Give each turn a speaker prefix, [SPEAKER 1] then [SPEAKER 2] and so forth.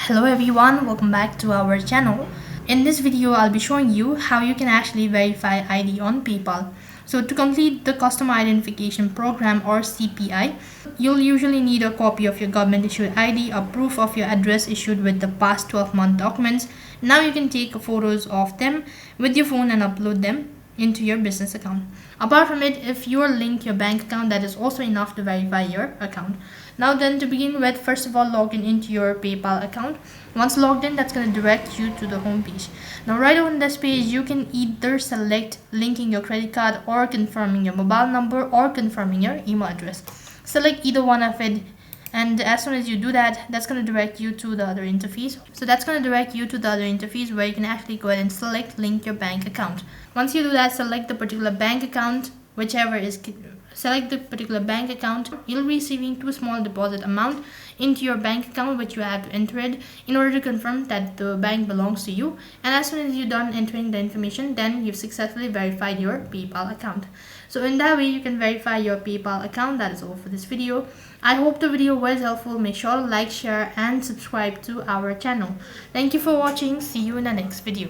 [SPEAKER 1] Hello everyone, welcome back to our channel. In this video, I'll be showing you how you can actually verify ID on PayPal. So to complete the Customer Identification Program or CPI, you'll usually need a copy of your government issued ID, a proof of your address issued with the past 12-month documents. Now you can take photos of them with your phone and upload them into your business account. Apart from it, if you link your bank account, that is also enough to verify your account. Now then, to begin with, first of all, log in into your PayPal account. Once logged in, that's going to direct you to the home page. Now right on this page, you can either select linking your credit card or confirming your mobile number or confirming your email address. Select either one of it, and as soon as you do that, that's going to direct you to the other interface. So that's going to direct you to the other interface where you can actually go ahead and select link your bank account. Once you do that, select the particular bank account, select the particular bank account. You'll be receiving two small deposit amount into your bank account, which you have to enter it in order to confirm that the bank belongs to you. And as soon as you're done entering the information, then you've successfully verified your PayPal account. So in that way, you can verify your PayPal account. That is all for this video. I hope the video was helpful. Make sure to like, share and subscribe to our channel. Thank you for watching. See you in the next video.